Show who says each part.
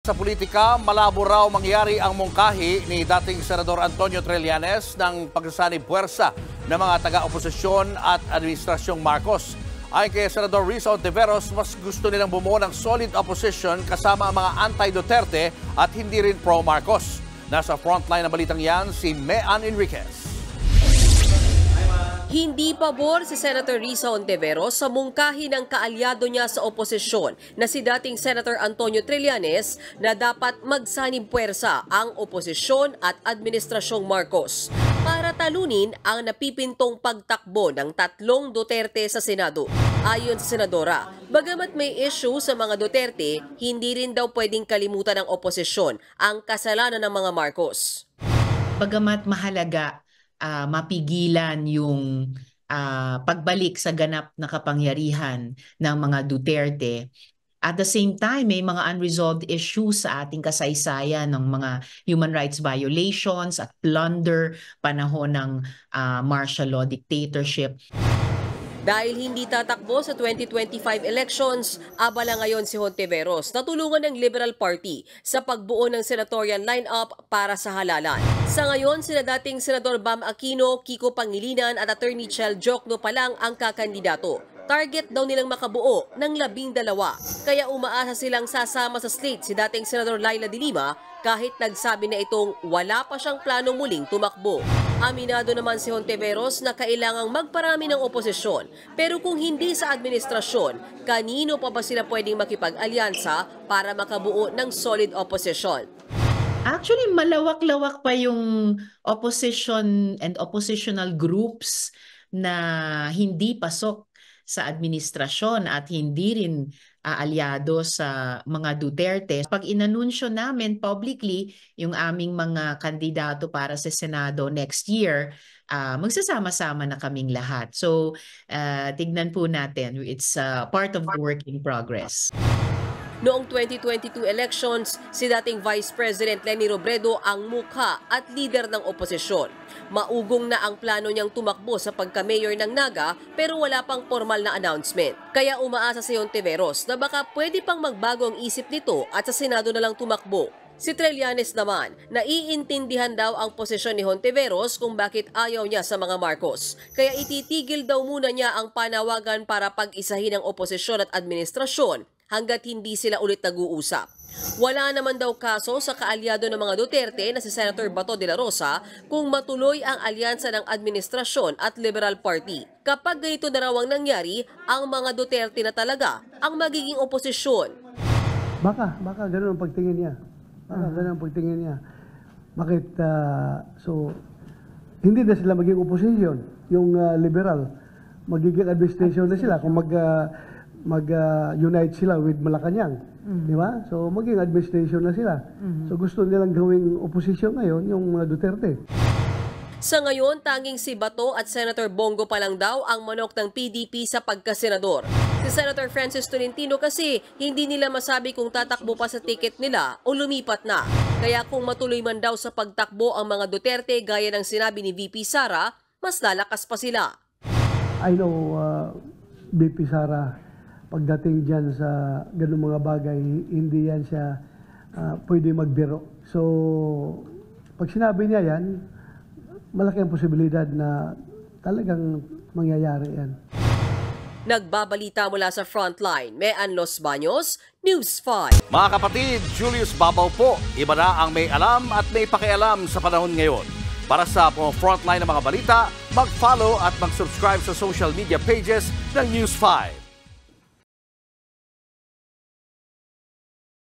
Speaker 1: Sa politika, malabo raw mangyari ang mungkahi ni dating Senador Antonio Trillanes ng pagsasanib puwersa ng mga taga-oposisyon at Administrasyong Marcos. Ayon kay Senador Risa Ontiveros, mas gusto nilang bumuo ng solid opposition kasama ang mga anti-Duterte at hindi rin pro-Marcos. Nasa frontline ng balitang yan si Mean Enriquez.
Speaker 2: Hindi pabor si Senator Risa Ontiveros sa mungkahi ng kaalyado niya sa oposisyon na si dating Senator Antonio Trillanes na dapat magsanib puwersa ang oposisyon at Administrasyong Marcos para talunin ang napipintong pagtakbo ng tatlong Duterte sa Senado. Ayon sa Senadora, bagamat may issue sa mga Duterte, hindi rin daw pwedeng kalimutan ng oposisyon ang kasalanan ng mga Marcos.
Speaker 3: Bagamat mahalaga mapigilan yung pagbalik sa ganap na kapangyarihan ng mga Duterte. At the same time, may mga unresolved issues sa ating kasaysayan ng mga human rights violations at plunder, panahon ng martial law dictatorship.
Speaker 2: Dahil hindi tatakbo sa 2025 elections, abala ngayon si Ontiveros na tulungan ng Liberal Party sa pagbuo ng senatorial lineup para sa halalan. Sa ngayon, sina dating Senador Bam Aquino, Kiko Pangilinan at Attorney Chel Jokno pa lang ang kakandidato. Target daw nilang makabuo ng 12, kaya umaasa silang sasama sa slate si dating Senador Laila de Lima kahit nagsabi na itong wala pa siyang planong muling tumakbo. Aminado naman si Ontiveros na kailangang magparami ng oposisyon, pero kung hindi sa administrasyon, kanino pa ba sila pwedeng makipag-alyansa para makabuo ng solid opposition?
Speaker 3: Actually, malawak-lawak pa yung opposition and oppositional groups na hindi pasok sa administrasyon at hindi rin aliado sa mga Duterte. Pag inanunsyo namin publicly yung aming mga kandidato para sa Senado next year, magsasama-sama na kaming lahat. So, tignan po natin. It's part of the work in progress.
Speaker 2: Noong 2022 elections, si dating Vice President Leni Robredo ang mukha at leader ng oposisyon. Maugong na ang plano niyang tumakbo sa pagka-mayor ng Naga pero wala pang formal na announcement. Kaya umaasa si Ontiveros na baka pwede pang magbago ang isip nito at sa Senado na lang tumakbo. Si Trillanes naman, naiintindihan daw ang posisyon ni Ontiveros kung bakit ayaw niya sa mga Marcos. Kaya ititigil daw muna niya ang panawagan para pag-isahin ang oposisyon at administrasyon hanggat hindi sila ulit nag-uusap. Wala naman daw kaso sa kaalyado ng mga Duterte na si Senator Bato de la Rosa kung matuloy ang alyansa ng administrasyon at Liberal Party. Kapag ganito na raw ang nangyari, ang mga Duterte na talaga ang magiging oposisyon.
Speaker 4: Baka ganun ang pagtingin niya. Ganun ang pagtingin niya. Bakit, so, hindi na sila magiging oposisyon. Yung liberal, magiging administration na sila kung mag-unite sila with Malacanang. Di ba? So, maging administration na sila. So, gusto nilang gawing oposisyon ngayon, yung mga Duterte.
Speaker 2: Sa ngayon, tanging si Bato at Senator Bongo pa lang daw ang manok ng PDP sa pagkasenador. Si Senator Francis Tolentino kasi hindi nila masabi kung tatakbo pa sa ticket nila o lumipat na. Kaya kung matuloy man daw sa pagtakbo ang mga Duterte gaya ng sinabi ni VP Sara, mas lalakas pa sila.
Speaker 4: I know VP Sara, pagdating dyan sa ganung mga bagay, hindi yan siya pwede magbiro. So, pag sinabi niya yan, malaki ang posibilidad na talagang mangyayari yan.
Speaker 2: Nagbabalita mula sa Frontline, Mean Los Baños, News 5.
Speaker 1: Mga kapatid, Julius Babaw po. Iba na ang may alam at may pakialam sa panahon ngayon. Para sa Frontline ng mga balita, mag-follow at mag-subscribe sa social media pages ng News 5.